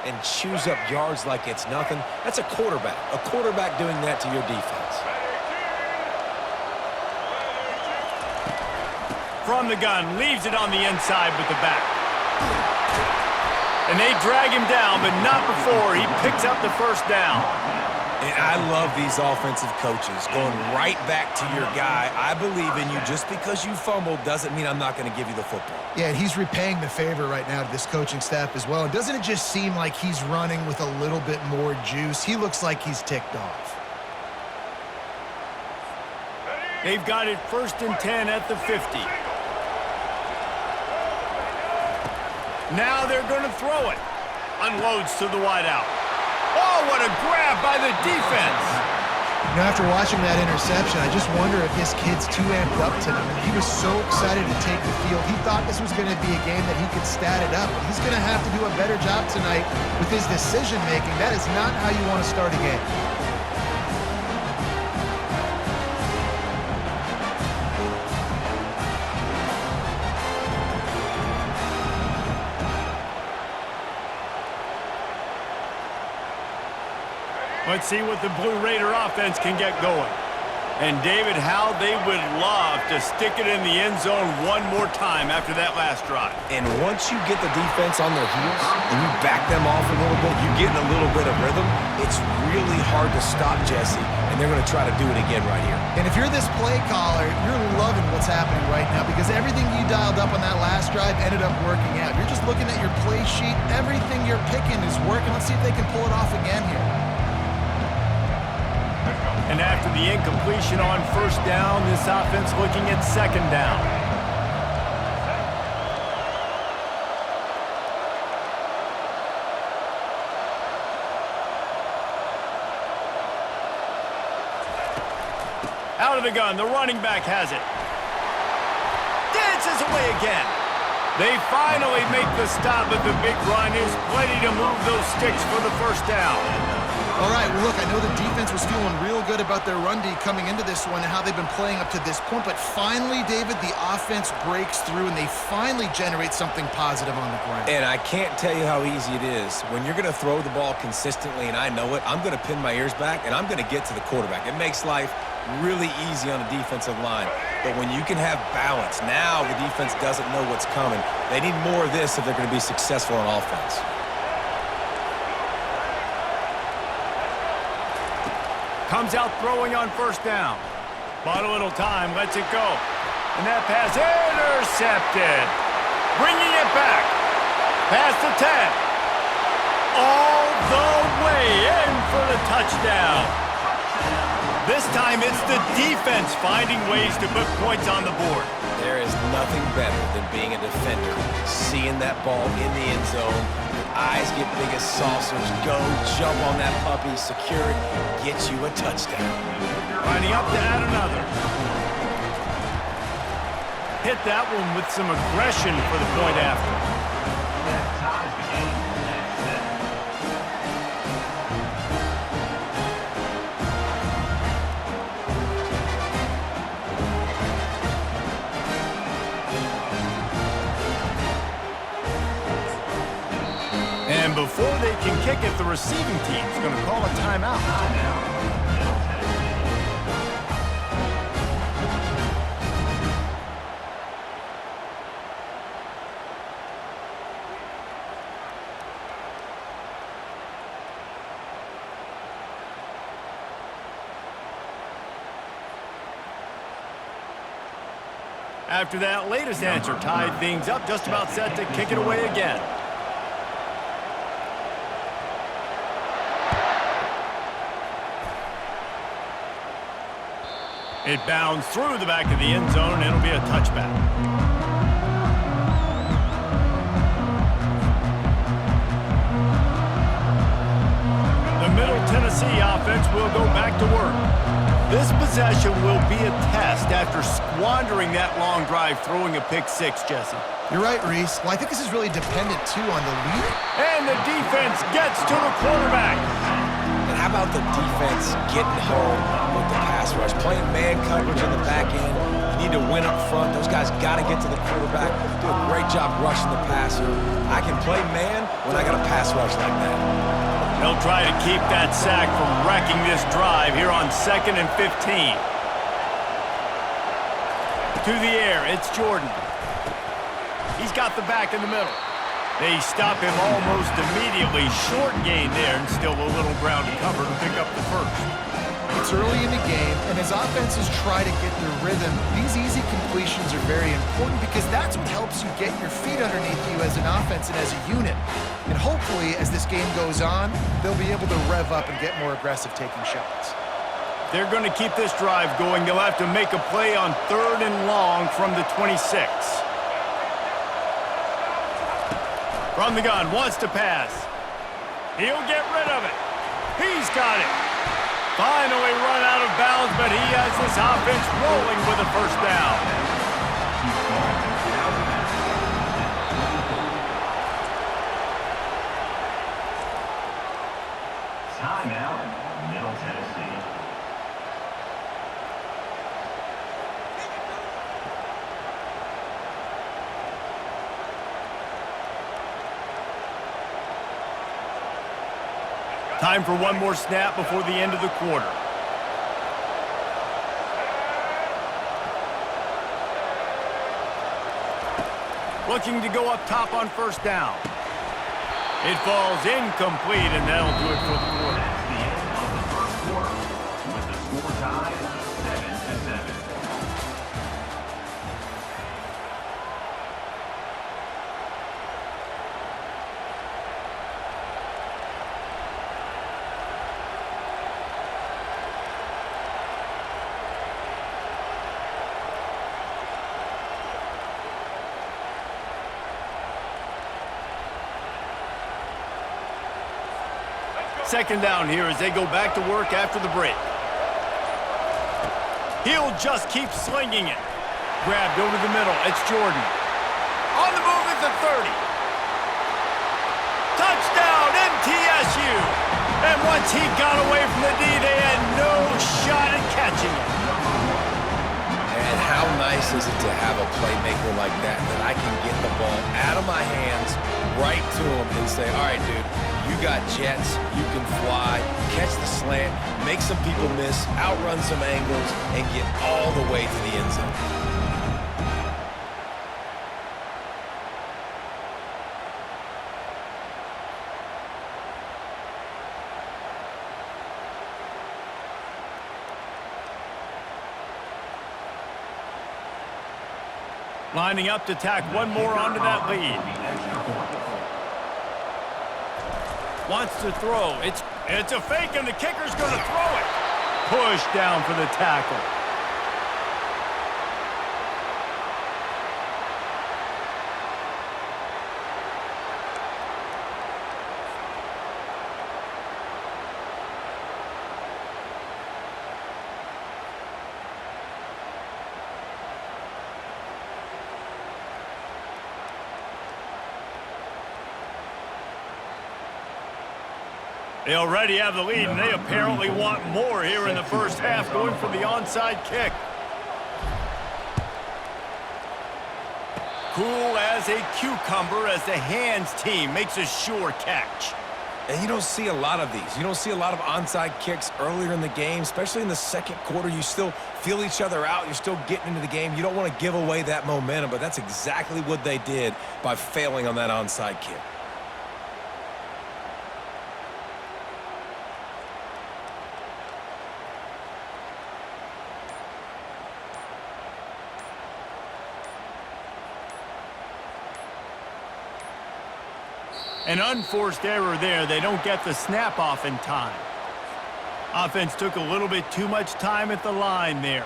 and chews up yards like it's nothing, that's a quarterback. A quarterback doing that to your defense. From the gun, leaves it on the inside with the back. And they drag him down, but not before he picks up the first down. And I love these offensive coaches going right back to your guy. I believe in you. Just because you fumbled doesn't mean I'm not going to give you the football. Yeah, and he's repaying the favor right now to this coaching staff as well. And doesn't it just seem like he's running with a little bit more juice? He looks like he's ticked off. They've got it 1st and 10 at the 50. Now they're going to throw it. Unloads to the wideout. Oh, what a grab by the defense. You know, after watching that interception, I just wonder if his kid's too amped up tonight. He was so excited to take the field. He thought this was going to be a game that he could stat it up. He's going to have to do a better job tonight with his decision-making. That is not how you want to start a game. Let's see what the Blue Raider offense can get going. And David, how they would love to stick it in the end zone one more time after that last drive. And once you get the defense on their heels and you back them off a little bit, you get in a little bit of rhythm, it's really hard to stop Jesse, and they're going to try to do it again right here. And if you're this play caller, you're loving what's happening right now because everything you dialed up on that last drive ended up working out. You're just looking at your play sheet. Everything you're picking is working. Let's see if they can pull it off again here. And after the incompletion on 1st down, this offense looking at 2nd down. Out of the gun, the running back has it. Dances away again. They finally make the stop, but the big run is plenty to move those sticks for the 1st down. All right, well, look, I know the defense was feeling real good about their run D coming into this one and how they've been playing up to this point, but finally, David, the offense breaks through and they finally generate something positive on the ground. And I can't tell you how easy it is. When you're going to throw the ball consistently, and I know it, I'm going to pin my ears back, and I'm going to get to the quarterback. It makes life really easy on the defensive line. But when you can have balance, now the defense doesn't know what's coming. They need more of this if they're going to be successful on offense. Comes out throwing on 1st down. Bought a little time, lets it go. And that pass intercepted. Bringing it back. Past the 10. All the way in for the touchdown. This time it's the defense finding ways to put points on the board. There is nothing better than being a defender, seeing that ball in the end zone. Eyes get big as saucers. Go, jump on that puppy, secure it, get you a touchdown. Lining up to add another. Hit that one with some aggression for the point after. And before they can kick it, the receiving team's going to call a timeout. After that latest answer tied things up, just about set to kick it away again. It bounds through the back of the end zone, and it'll be a touchback. The Middle Tennessee offense will go back to work. This possession will be a test after squandering that long drive, throwing a pick six, Jesse. You're right, Reese. Well, I think this is really dependent, too, on the leader. And the defense gets to the quarterback. And how about the defense getting home with the pass rush? Playing man coverage in the back end. You need to win up front. Those guys got to get to the quarterback. Do a great job rushing the passer. I can play man, when I got a pass rush like that. They'll try to keep that sack from wrecking this drive here on 2nd and 15. To the air, it's Jordan. He's got the back in the middle. They stop him almost immediately. Short gain there, and still a little ground to cover to pick up the first. It's early in the game, and as offenses try to get their rhythm, these easy completions are very important because that's what helps you get your feet underneath you as an offense and as a unit. And hopefully, as this game goes on, they'll be able to rev up and get more aggressive taking shots. They're going to keep this drive going. They'll have to make a play on 3rd and long from the 26. From the gun, wants to pass. He'll get rid of it. He's got it. Finally run out of bounds, but he has this offense rolling with a first down. Timeout, Middle Tennessee. Time for one more snap before the end of the quarter. Looking to go up top on first down. It falls incomplete, and that'll do it for the quarter. That's the end of the first quarter, with the score tied 7-7. Second down here as they go back to work after the break. He'll just keep slinging it. Grabbed over the middle. It's Jordan. On the move at the 30. Touchdown, MTSU. And once he got away from the D, they had no shot at catching it. And how nice is it to have a playmaker like that I can get the ball out of my hands right to him and say, all right, dude, you got jets, you can fly, catch the slant, make some people miss, outrun some angles, and get all the way to the end zone. Lining up to tack one more onto that lead. Wants to throw. It's a fake, and the kicker's going to throw it. Push down for the tackle. They already have the lead, and they apparently want more here in the first half, going for the onside kick. Cool as a cucumber as the hands team makes a sure catch. And you don't see a lot of these. You don't see a lot of onside kicks earlier in the game, especially in the second quarter. You still feel each other out. You're still getting into the game. You don't want to give away that momentum, but that's exactly what they did by failing on that onside kick. An unforced error there. They don't get the snap off in time. Offense took a little bit too much time at the line there.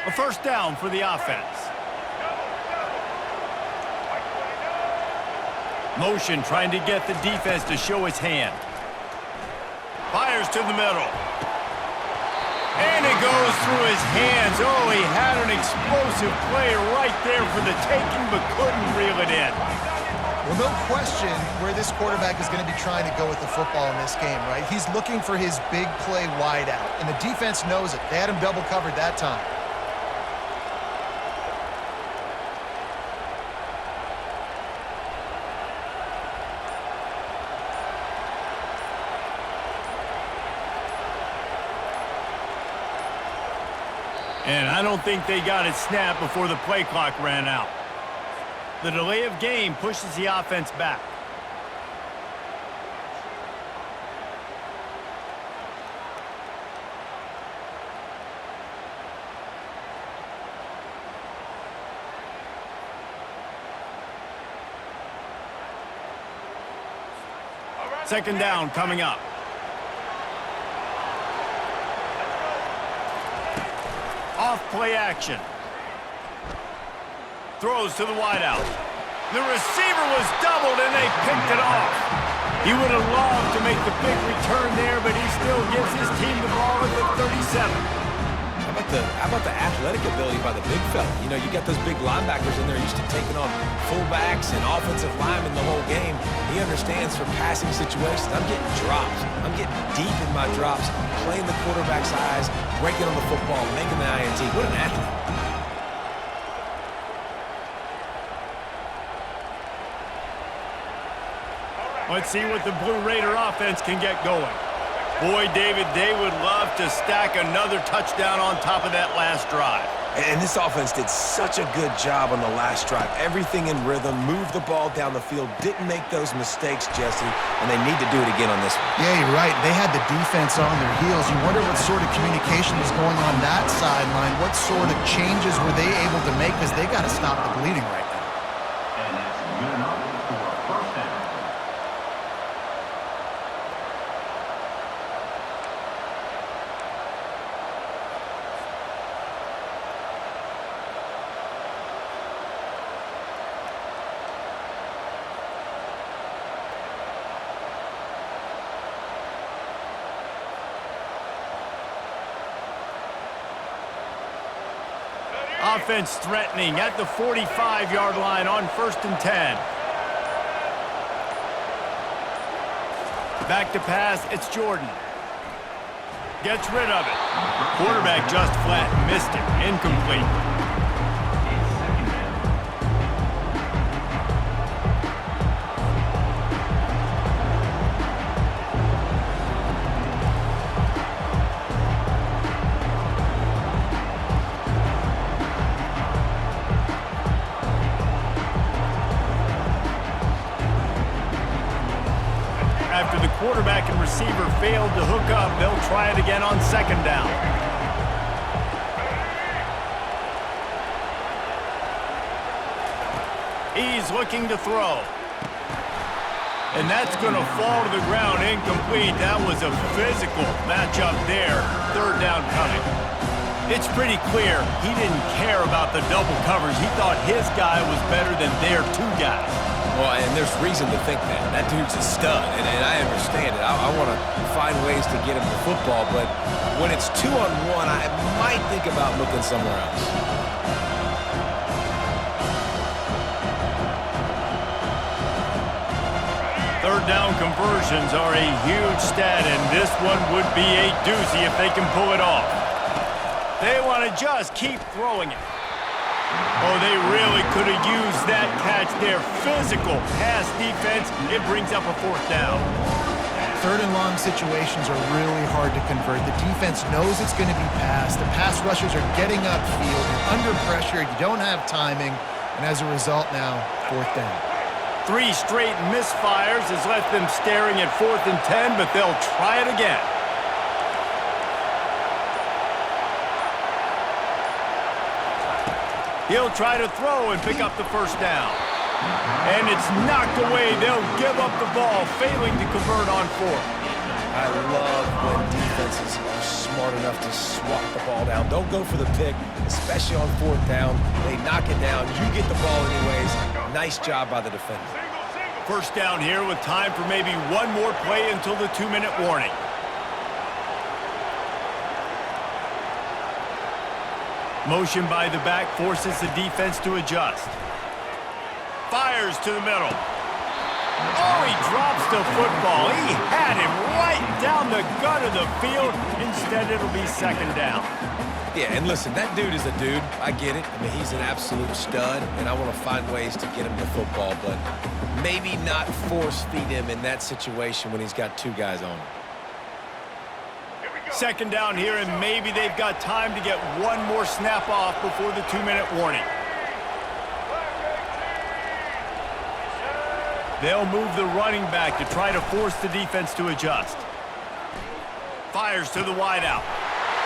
A first down for the offense. Motion trying to get the defense to show his hand. Fires to the middle. And it goes through his hands. Oh, he had an explosive play right there for the taking, but couldn't reel it in. Well, no question where this quarterback is going to be trying to go with the football in this game, right? He's looking for his big play wide out, and the defense knows it. They had him double covered that time. And I don't think they got it snapped before the play clock ran out. The delay of game pushes the offense back. Second down coming up. Off play action. Throws to the wideout. The receiver was doubled and they picked it off. He would have loved to make the big return there, but he still gives his team the ball at the 37. How about the athletic ability by the big fella? You know, you got those big linebackers in there used to taking on fullbacks and offensive linemen the whole game. He understands for passing situations. I'm getting drops. I'm getting deep in my drops, playing the quarterback's eyes, breaking on the football, making the INT. What an athlete. Let's see what the Blue Raider offense can get going. Boy, David, they would love to stack another touchdown on top of that last drive. And this offense did such a good job on the last drive. Everything in rhythm, moved the ball down the field, didn't make those mistakes, Jesse, and they need to do it again on this one. Yeah, you're right. They had the defense on their heels. You wonder what sort of communication was going on that sideline. What sort of changes were they able to make, because they got to stop the bleeding right now. And it's good enough for a first down. Offense threatening at the 45-yard line on 1st and 10. Back to pass, it's Jordan. Gets rid of it. Quarterback just flat missed it. Incomplete. After the quarterback and receiver failed to hook up, they'll try it again on 2nd down. He's looking to throw. And that's going to fall to the ground incomplete. That was a physical matchup there. 3rd down coming. It's pretty clear he didn't care about the double coverage. He thought his guy was better than their 2 guys. Well, and there's reason to think that. That dude's a stud, and I understand it. I want to find ways to get him the football, but when it's 2-on-1, I might think about looking somewhere else. Third down conversions are a huge stat, and this one would be a doozy if they can pull it off. They want to just keep throwing it. Oh, they really could have used that catch there. Physical pass defense. It brings up a 4th down. 3rd and long situations are really hard to convert. The defense knows it's going to be passed. The pass rushers are getting upfield. You're under pressure. You don't have timing. And as a result now, 4th down. 3 straight misfires has left them staring at 4th and 10, but they'll try it again. He'll try to throw and pick up the 1st down. And it's knocked away. They'll give up the ball, failing to convert on 4th. I love when defenses are smart enough to swat the ball down. Don't go for the pick, especially on 4th down. They knock it down. You get the ball anyways. Nice job by the defender. 1st down here with time for maybe one more play until the 2-minute warning. Motion by the back forces the defense to adjust. Fires to the middle. Oh, he drops the football. He had him right down the gut of the field. Instead, it'll be second down. Yeah, and listen, that dude is a dude. I get it. I mean, he's an absolute stud, and I want to find ways to get him the football, but maybe not force feed him in that situation when he's got two guys on him. Second down here, and maybe they've got time to get one more snap off before the 2-minute warning. They'll move the running back to try to force the defense to adjust. Fires to the wideout.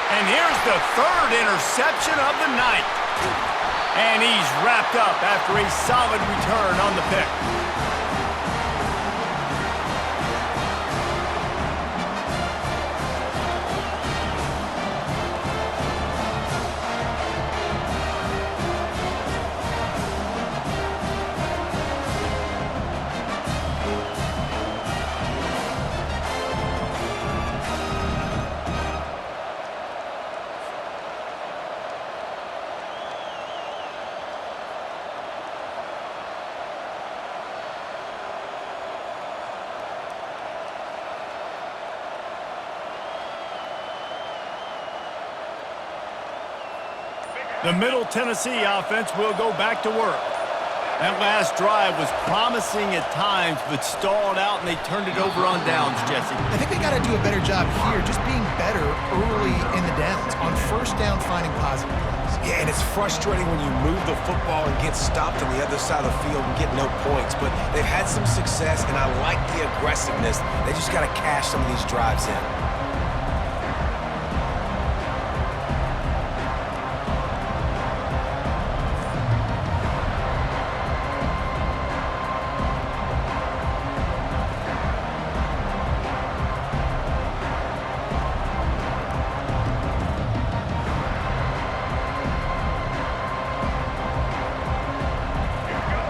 And here's the third interception of the night. And he's wrapped up after a solid return on the pick. The Middle Tennessee offense will go back to work. That last drive was promising at times, but stalled out, and they turned it over on downs, Jesse. I think they got to do a better job here, just being better early in the downs. On first down, finding positive plays. Yeah, and it's frustrating when you move the football and get stopped on the other side of the field and get no points, but they've had some success, and I like the aggressiveness. They just got to cash some of these drives in.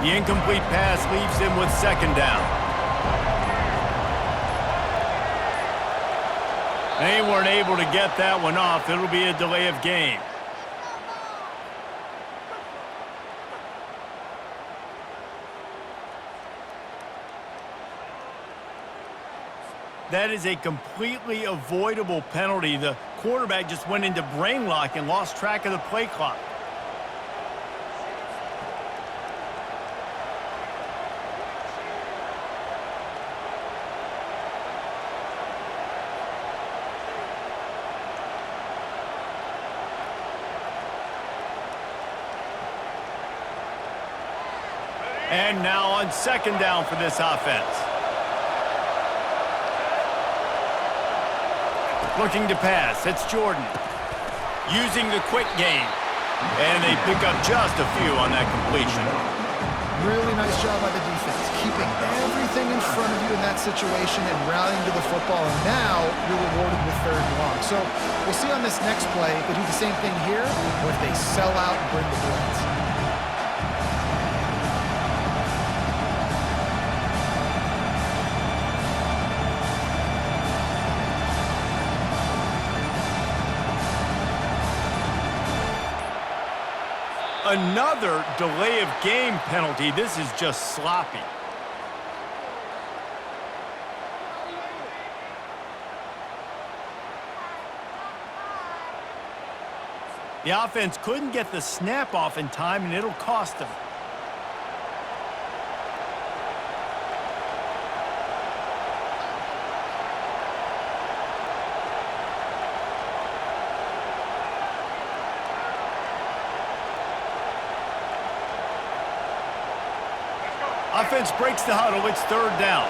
The incomplete pass leaves them with second down. They weren't able to get that one off. It'll be a delay of game. That is a completely avoidable penalty. The quarterback just went into brain lock and lost track of the play clock. And now on second down for this offense. Looking to pass, it's Jordan. Using the quick game. And they pick up just a few on that completion. Really nice job by the defense, keeping everything in front of you in that situation and rallying to the football. And now you're rewarded with third and long. So we'll see on this next play if they do the same thing here or if they sell out and bring the blitz. Another delay of game penalty. This is just sloppy. The offense couldn't get the snap off in time, and it'll cost them. Offense breaks the huddle. It's third down.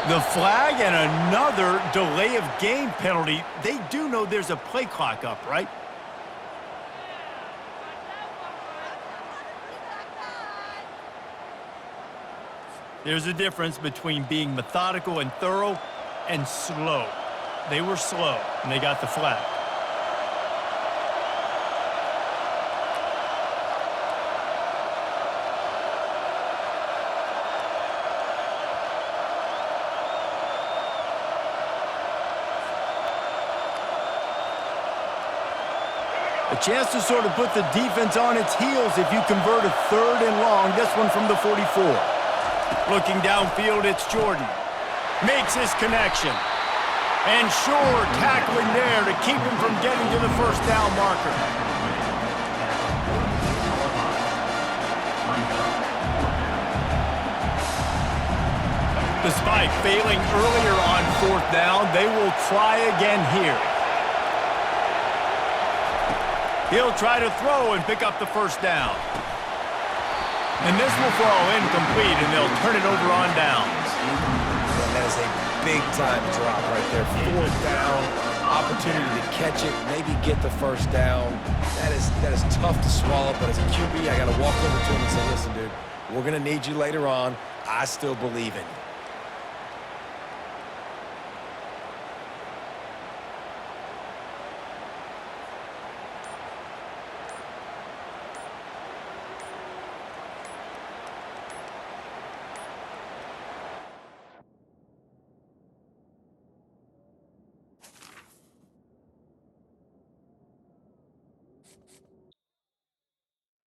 The flag and another delay of game penalty. They do know there's a play clock up, right? There's a difference between being methodical and thorough and slow. They were slow, and they got the flag. A chance to sort of put the defense on its heels if you convert a 3rd and long. This one from the 44. Looking downfield, it's Jordan. Makes his connection. And Shore tackling there to keep him from getting to the first down marker. Despite failing earlier on 4th down, they will try again here. He'll try to throw and pick up the first down. And this will fall incomplete, and they'll turn it over on downs. And that is a big-time drop right there. 4th down, opportunity to catch it, maybe get the first down. That is tough to swallow, but as a QB, I got to walk over to him and say, listen, dude, we're going to need you later on. I still believe in you.